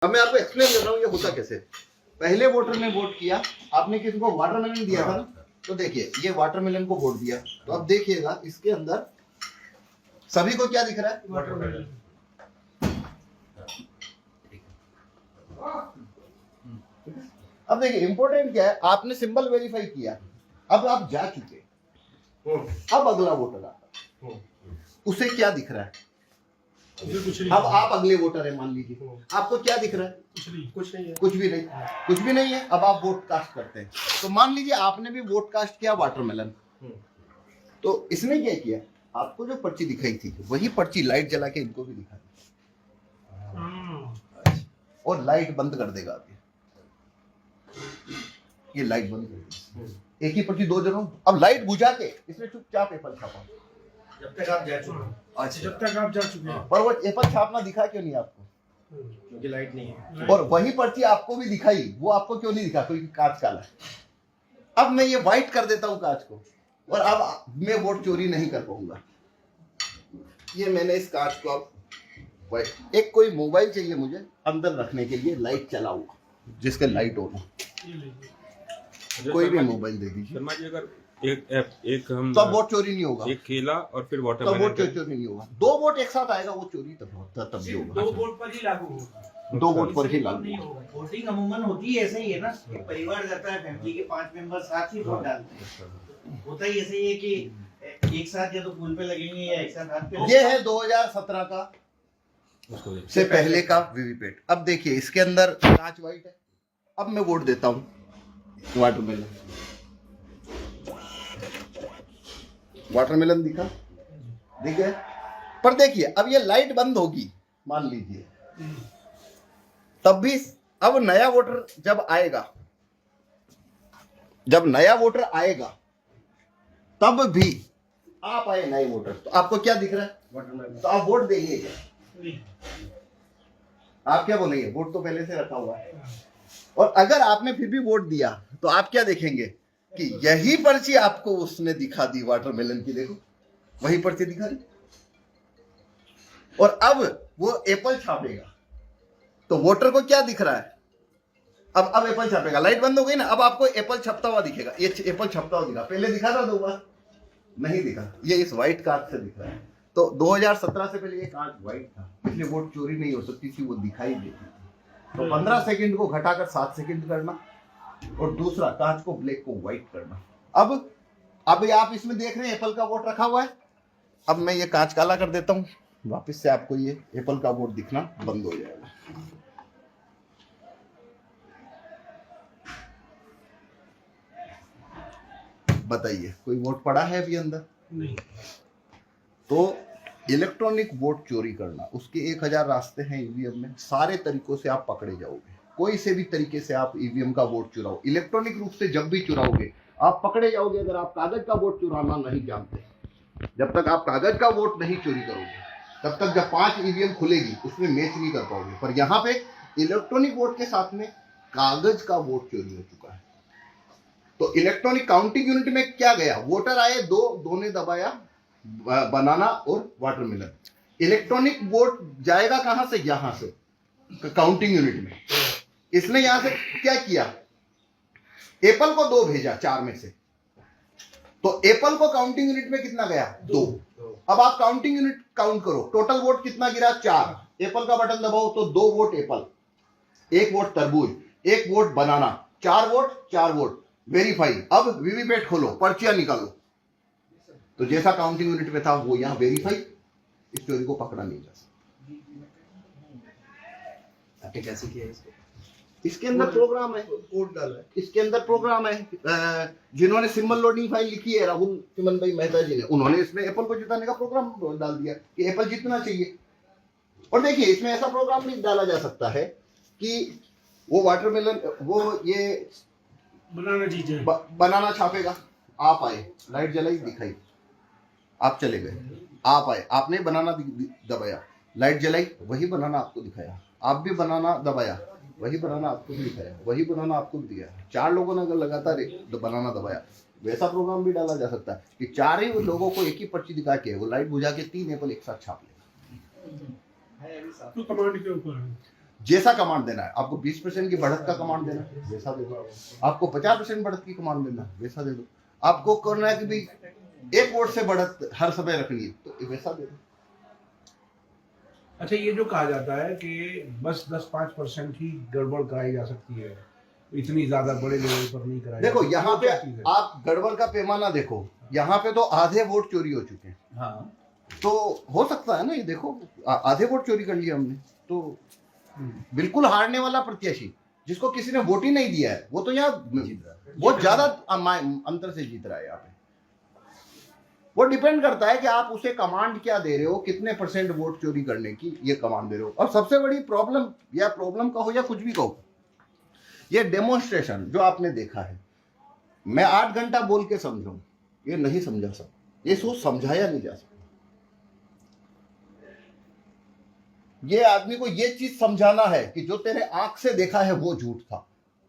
अब मैं आपको एक्सप्लेन कर रहा हूँ ये होता कैसे। पहले वोटर ने वोट किया, आपने किसी को वाटरमेलन दिया था ना, तो देखिए ये वाटरमेलन को वोट दिया, तो अब देखिएगा इसके अंदर सभी को क्या दिख रहा है, वाटरमेलन। अब देखिए इंपॉर्टेंट क्या है, आपने सिंबल वेरीफाई किया, अब आप जा चुके, अब अगला वोटर आता, उसे क्या दिख रहा है, अब आप अगले वोटर है मान लीजिए, आपको क्या दिख रहा है, कुछ नहीं है, कुछ भी नहीं, कुछ भी नहीं है। अब आप वोट कास्ट करते हैं, तो मान लीजिए आपने भी वोट कास्ट किया वाटरमेलन, तो इसने क्या किया, आपको जो पर्ची दिखाई थी वही पर्ची लाइट जला के इनको भी दिखा दी, और लाइट बंद कर देगा अभी, ये लाइट बंद कर देगी, एक ही पर्ची दो जनों, अब लाइट बुझा के इसने चुपचाप पेपर छापा, जब तक आप जा चुके हैं। अच्छा, जब तक आप जा चुके हैं। पर वो पेपर छापना दिखा क्यों नहीं आपको, क्योंकि लाइट नहीं है। और वही पर्ची आपको भी दिखाई, वो आपको क्यों नहीं दिखा, क्योंकि कांच काला है। अब मैं ये व्हाइट कर देता हूं कांच को, और अब मैं वोट चोरी नहीं कर पाऊंगा। ये मैंने इस कांच को अब व्हाइट, एक कोई मोबाइल चाहिए मुझे अंदर रखने के लिए, लाइट चला हुआ, जिसके लाइट ऑन हो, कोई भी मोबाइल दे दीजिए। शर्मा जी, अगर एक हम तब वोट चोरी नहीं होगा, एक केला और फिर तब वाटरमेलन, वोट चोरी नहीं होगा। दो वोट एक साथ आएगा वो चोरी तब भी होगा, दो वोट पर ही लागू होगा, दो वोट पर ही लागू नहीं होगा। वोटिंग अमूमन होती है ऐसे ही है ना, एक परिवार जाता है, फैमिली के 5 मेंबर साथ ही वोट डालते हैं, होता ही ऐसे ही है कि एक साथ या तो पुल पे लगेंगे या एक साथ हाथ पे। ये है 2017 का से पहले का वीवीपैट। अब देखिए इसके अंदर कांच व्हाइट है, अब मैं वोट देता हूं वाटरमेलन, वाटरमेलन दिखा, दिख गया। पर देखिए अब ये लाइट बंद होगी मान लीजिए, तब भी अब नया वोटर जब आएगा, जब नया वोटर आएगा तब भी आप आए नए वोटर, तो आपको क्या दिख रहा है, वाटरमेलन, तो आप वोट देंगे क्या, आप क्या बोलेंगे, वोट तो पहले से रखा हुआ है। और अगर आपने फिर भी वोट दिया तो आप क्या देखेंगे कि यही पर्ची आपको उसने दिखा दी वाटरमेलन की, देखो वही पर्ची दिखा दी, और अब वो एप्पल छापेगा, तो वोटर को क्या दिख रहा है, अब एप्पल छापेगा, लाइट बंद हो गई ना, अब आपको एप्पल छपता हुआ दिखेगा, ये एप्पल छपता हुआ दिखा, पहले दिखा था 2 बार, नहीं दिखा, ये इस व्हाइट कांच से दिख रहा है। तो 2017 से पहले ये कांच व्हाइट था, इसलिए वोट चोरी नहीं हो सकती थी, वो दिखाई देती थी। तो 15 सेकंड को घटाकर 7 सेकंड करना, और दूसरा कांच को ब्लैक को व्हाइट करना। अब आप इसमें देख रहे हैं एप्पल का वोट रखा हुआ है, अब मैं ये कांच काला कर देता हूं, वापस से आपको ये एप्पल का वोट दिखना बंद हो जाएगा। बताइए कोई वोट पड़ा है अभी अंदर, नहीं। तो इलेक्ट्रॉनिक वोट चोरी करना, उसके 1000 रास्ते हैं ईवीएम में, सारे तरीकों से आप पकड़े जाओगे, कोई से भी तरीके से आप ईवीएम का वोट चुराओ, इलेक्ट्रॉनिक रूप से जब भी चुराओगे आप पकड़े जाओगे। अगर आप कागज का वोट चुराना नहीं जानते, जब तक आप कागज का वोट नहीं चोरी करोगे, तब तक जब 5 ईवीएम खुलेगी उसमें मैच नहीं कर पाओगे। पर यहाँ पे इलेक्ट्रॉनिक वोट के साथ में कागज का वोट चोरी हो चुका है। तो इलेक्ट्रॉनिक काउंटिंग यूनिट में क्या गया, वोटर आए, दो ने दबाया बनाना और वाटरमेलन, इलेक्ट्रॉनिक वोट जाएगा कहां से, यहां से काउंटिंग यूनिट में। इसने यहां से क्या किया, एप्पल को 2 भेजा 4 में से, तो एप्पल को काउंटिंग यूनिट में कितना गया, 2। अब आप काउंटिंग यूनिट काउंट करो, टोटल वोट कितना गिरा, 4। एप्पल का बटन दबाओ तो 2 वोट एप्पल, 1 वोट तरबूज, 1 वोट बनाना, 4 वोट वेरीफाई। अब वीवीपैट खोलो, पर्चियां निकालो, तो जैसा काउंटिंग यूनिट में था वो यहां वेरीफाई, इस चोरी को पकड़ा नहीं जा सकता। आपने कैसे किया इसको? इसके अंदर प्रोग्राम है, कोड डाला है, इसके अंदर प्रोग्राम है। जिन्होंने सिंबल लोडिंग फाइल लिखी है राहुल चिमन भाई मेहता जी ने, उन्होंने इसमें एप्पल को जिताने का प्रोग्राम डाल दिया कि एप्पल जीतना चाहिए। और देखिए इसमें ऐसा प्रोग्राम भी डाला जा सकता है कि वो वाटरमेलन, वो ये बनाना छापेगा, आप आए, लाइट जलाई दिखाई, आप चले गए, आप आए, आपने बनाना दबाया, लाइट जलाई, वही बनाना आपको दिखाया, आप भी बनाना दबाया, वही बनाना आपको भी दिखाया, वही बनाना आपको भी दिया। 4 लोगों ने अगर लगातार बनाना दबाया, वैसा प्रोग्राम भी डाला जा सकता है कि 4 ही लोगों को एक ही पर्ची दिखा के वो लाइट बुझा के 3 एप्पल एक साथ छाप लेगा। तो कमांड के ऊपर है, जैसा कमांड देना है, आपको 20% की बढ़त का कमांड देना है वैसा दे दो, आपको 50% बढ़त की कमांड देना है वैसा दे दो, आपको करना है कि भाई 1 वोट से बढ़त हर समय रखनी है तो वैसा दे दो। अच्छा, ये जो कहा जाता है कि बस 10-5% ही गड़बड़ कराई जा सकती है, इतनी ज्यादा बड़े लेवल पर नहीं कराई देखो जाती। यहाँ वो पे क्या चीज़ है? आप गड़बड़ का पैमाना देखो, यहाँ पे तो आधे वोट चोरी हो चुके हैं। हाँ तो हो सकता है ना, ये देखो आधे वोट चोरी कर लिया हमने, तो बिल्कुल हारने वाला प्रत्याशी जिसको किसी ने वोट ही नहीं दिया है वो तो यहाँ बहुत ज्यादा अंतर से जीत रहा है। यहाँ पे वो डिपेंड करता है कि आप उसे कमांड क्या दे रहे हो, कितने % वोट चोरी करने की ये कमांड दे रहे हो। और सबसे बड़ी प्रॉब्लम, या प्रॉब्लम कहो या कुछ भी कहो, ये डेमोन्स्ट्रेशन जो आपने देखा है, मैं 8 घंटा बोल के समझाऊं ये नहीं समझा सकता, ये सोच समझाया नहीं जा सकता। ये आदमी को ये चीज समझाना है कि जो तेरे आंख से देखा है वो झूठ था,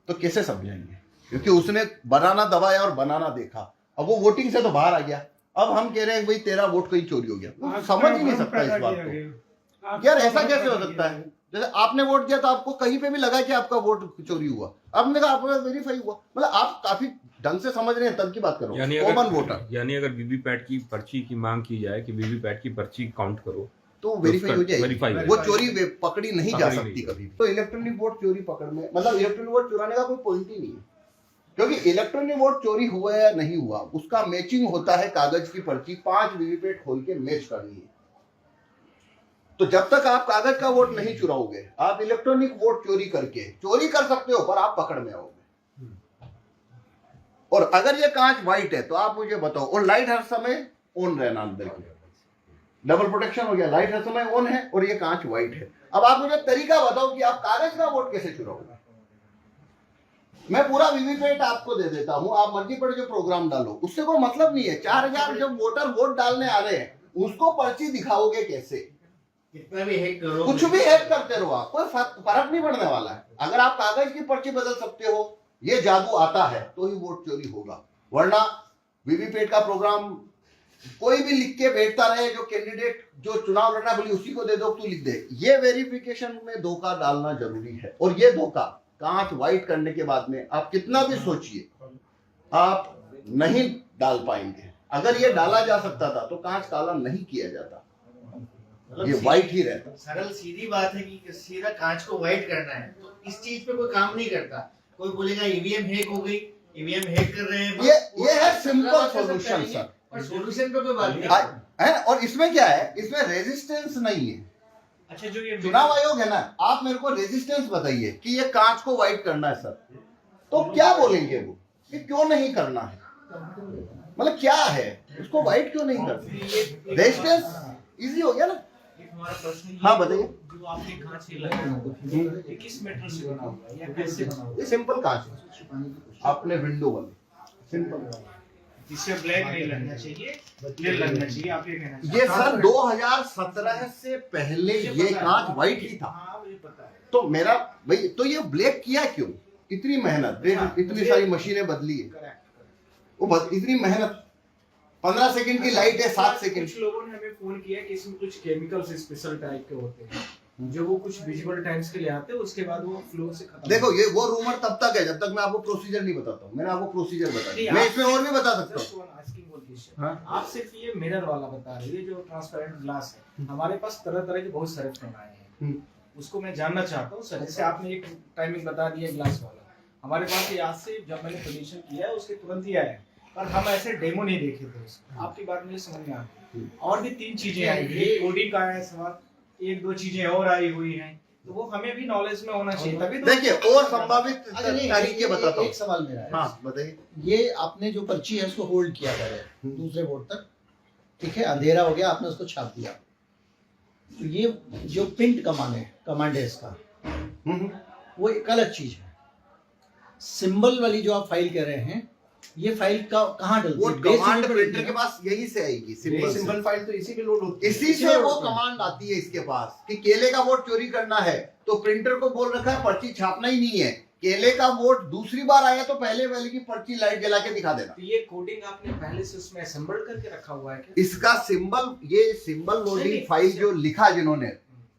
तो कैसे समझाएंगे? क्योंकि उसने बनाना दबाया और बनाना देखा, अब वो वोटिंग से तो बाहर आ गया। अब हम कह रहे हैं भाई तेरा वोट कहीं चोरी हो गया, वो समझ ही नहीं सकता इस बात को। यार ऐसा कैसे हो सकता है? जैसे आपने वोट दिया तो आपको कहीं पे भी लगा कि आपका वोट चोरी हुआ, अब मैंने कहा आपका वेरीफाई हुआ, मतलब आप काफी ढंग से समझ रहे हैं तब की बात कर रहा हूँ। कॉमन वोटर यानी अगर वीवीपैट की पर्ची की मांग की जाए कि वीवीपैट की पर्ची काउंट करो तो वेरीफाई हो जाएगी, वेरीफाई वो चोरी पकड़ी नहीं जा पकड़ी सकती नहीं। कभी भी। तो इलेक्ट्रॉनिक वोट चोरी पकड़ में, मतलब इलेक्ट्रॉनिक वोट चुराने का कोई पॉइंट ही नहीं है, क्योंकि इलेक्ट्रॉनिक वोट चोरी हुआ या नहीं हुआ उसका मैचिंग होता है कागज की पर्ची, 5 वीवीपैट खोल के मैच करनी है। तो जब तक आप कागज का वोट नहीं चुराओगे, आप इलेक्ट्रॉनिक वोट चोरी करके चोरी कर सकते हो पर आप पकड़ में आओगे। और अगर ये कांच व्हाइट है तो आप मुझे बताओ, और लाइट हर समय ऑन रहना अंदर की, डबल प्रोटेक्शन हो गया, लाइट हर समय ऑन है और ये कांच व्हाइट है। अब आप मुझे तरीका बताओ कि आप कागज का वोट कैसे चुराओगे? मैं पूरा वीवीपैट आपको दे देता हूं, आप मर्जी पर जो प्रोग्राम डालो, उससे कोई मतलब नहीं है। 4000 जो वोटर वोट डालने आ रहे हैं उसको पर्ची दिखाओगे कैसे? कितना भी हैक करो, कुछ भी हैक करते रहो आप, कोई फर्क नहीं पड़ने वाला है। अगर आप कागज की पर्ची बदल सकते हो, ये जादू आता है तो ही वोट चोरी होगा, वरना वीवीपैट का प्रोग्राम कोई भी लिख के बैठता रहे, जो कैंडिडेट जो चुनाव लड़ना बोली उसी को दे दो, तू लिख दे। ये वेरिफिकेशन में धोखा डालना जरूरी है, और ये धोखा कांच व्हाइट करने के बाद में आप कितना भी सोचिए आप नहीं डाल पाएंगे। अगर ये डाला जा सकता था तो कांच काला नहीं किया जाता, ये व्हाइट ही रहता। सरल सीधी बात है कि सीधा कांच को व्हाइट करना है, तो इस चीज पे कोई काम नहीं करता। कोई बोलेगा ईवीएम हैक हो गई, ईवीएम हैक कर रहे हैं, ये है सिंपल सॉल्यूशन सर, और सॉल्यूशन पे कोई बात नहीं है। और इसमें क्या है, इसमें रेजिस्टेंस नहीं है। अच्छा, जो ये चुनाव आयोग है ना, आप मेरे को रेजिस्टेंस बताइए कि ये कांच को व्हाइट करना है सर, तो क्या बोलेंगे वो कि क्यों नहीं करना है? मतलब क्या है, उसको व्हाइट क्यों नहीं करते? रेजिस्टेंस इजी हो गया ना। हमारा प्रश्न हाँ बताइए, जो आपने कांच से लगाया ये किस मेटल से बना हुआ है या कैसे बना हुआ है? ये सिंपल कांच है, आपने विंडो वाले सिंपल। जिससे ब्लैक नहीं लगना चाहिए, क्लियर लगना चाहिए, आप ये कहना चाहते ये सर 2017 से पहले ये कांच व्हाइट ही था। हाँ, मुझे पता है। तो मेरा भाई, तो ये ब्लैक किया क्यों? इतनी मेहनत, इतनी सारी मशीनें बदली है, वो इतनी मेहनत, 15 सेकंड की लाइट है, 7 सेकंड। कुछ लोगों ने हमें फोन किया कि इसमें कुछ केमिकल्स स्पेशल टाइप के होते हैं जो वो कुछ विजुअल टाइम्स के लिए आते हैं, उसके बाद वो फ्लो से खत्म। देखो ये वो रूमर तब तक है जब तक मैं आपको प्रोसीजर नहीं बताता हूँ। मैंने आपको प्रोसीजर बताया, मैं इसमें और भी बता सकता हूँ। हाँ? आप सिर्फ ये मिरर वाला बता रहे हैं, जो ट्रांसपेरेंट ग्लास है। हमारे पास तरह तरह के बहुत सारे फोन आए हैं, उसको मैं जानना चाहता हूँ सर। जैसे आपने एक टाइमिंग बता दिया ग्लास वाला, हमारे पास ये आज से जब मैंने पोजीशन किया है उसके तुरंत ही आया है, पर हम ऐसे डेमो नहीं देखे थे उसको। आपकी बात मुझे समझ में आ गई। और भी 3 चीजें आई है, कोडिंग का है सवाल, 1-2 चीजें और आई हुई हैं, तो वो हमें भी नॉलेज में होना चाहिए तभी तो। देखिए और संभावित तरीके बताता हूँ। एक सवाल मेरा है। हाँ बताइए। ये आपने जो पर्ची है उसको होल्ड किया था दूसरे वोट तक, ठीक है, अंधेरा हो गया, आपने उसको छाप दिया, तो ये जो प्रिंट कमांड है इसका, वो एक अलग चीज है। सिंबल वाली जो आप फाइल कह रहे हैं, ये फाइल का कहाँ डलती वो है? कमांड प्रिंटर के पास यही से आएगी, सिंबल फाइल तो इसी पे लोड होती है, इसी से वो कमांड आती है इसके पास कि केले का वोट चोरी करना है, तो प्रिंटर को बोल रखा है पर्ची छापना ही नहीं है, केले का वोट दूसरी बार आया तो पहले वाले की पर्ची लाइट जला के दिखा देना। तो ये कोडिंग आपने पहले से उसमें असेंबल करके रखा हुआ है क्या? इसका सिंबल, ये सिंबल लोडिंग फाइल जो लिखा जिन्होंने,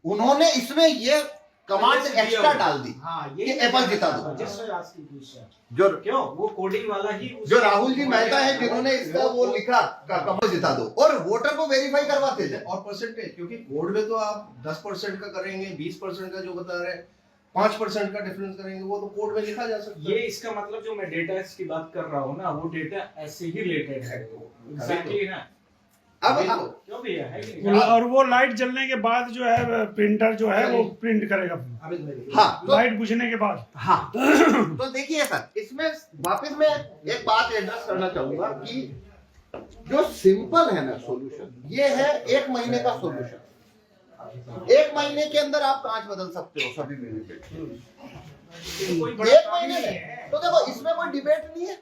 उन्होंने इसमें ये कमांड पहले से दिया एक्स्ट्रा हुआ। डाल दी हाँ कि एप्पल जिता दो। Just I asked you question. जो क्यों वो कोडिंग वाला ही जो राहुल जी मेहता है जिन्होंने इसका वो लिखा कमल जिता दो और वोटर को वेरीफाई करवाते थे। और परसेंटेज, क्योंकि कोड में तो आप 10% का करेंगे, 20% का जो बता रहे हैं, 5% का डिफरेंस करेंगे, वो तो कोड में लिखा जा सकता ये है। इसका मतलब जो मैं डेटा की बात कर रहा हूँ ना, वो डेटा ऐसे ही रिलेटेड है एग्जैक्टली ना। अब क्यों भैया है कि नहीं? और वो लाइट जलने के बाद जो है प्रिंटर जो है वो प्रिंट करेगा अमित भाई, हाँ तो लाइट बुझने के बाद। हाँ तो देखिए सर, इसमें वापस मैं एक बात एड्रेस करना चाहूंगा कि जो सिंपल है ना सॉल्यूशन, ये है 1 महीने का सॉल्यूशन। 1 महीने के अंदर आप कांच बदल सकते हो सभी बेनिफिट। कोई बड़ा 1 काम महीने नहीं में है। तो देखो इसमें कोई डिबेट नहीं है।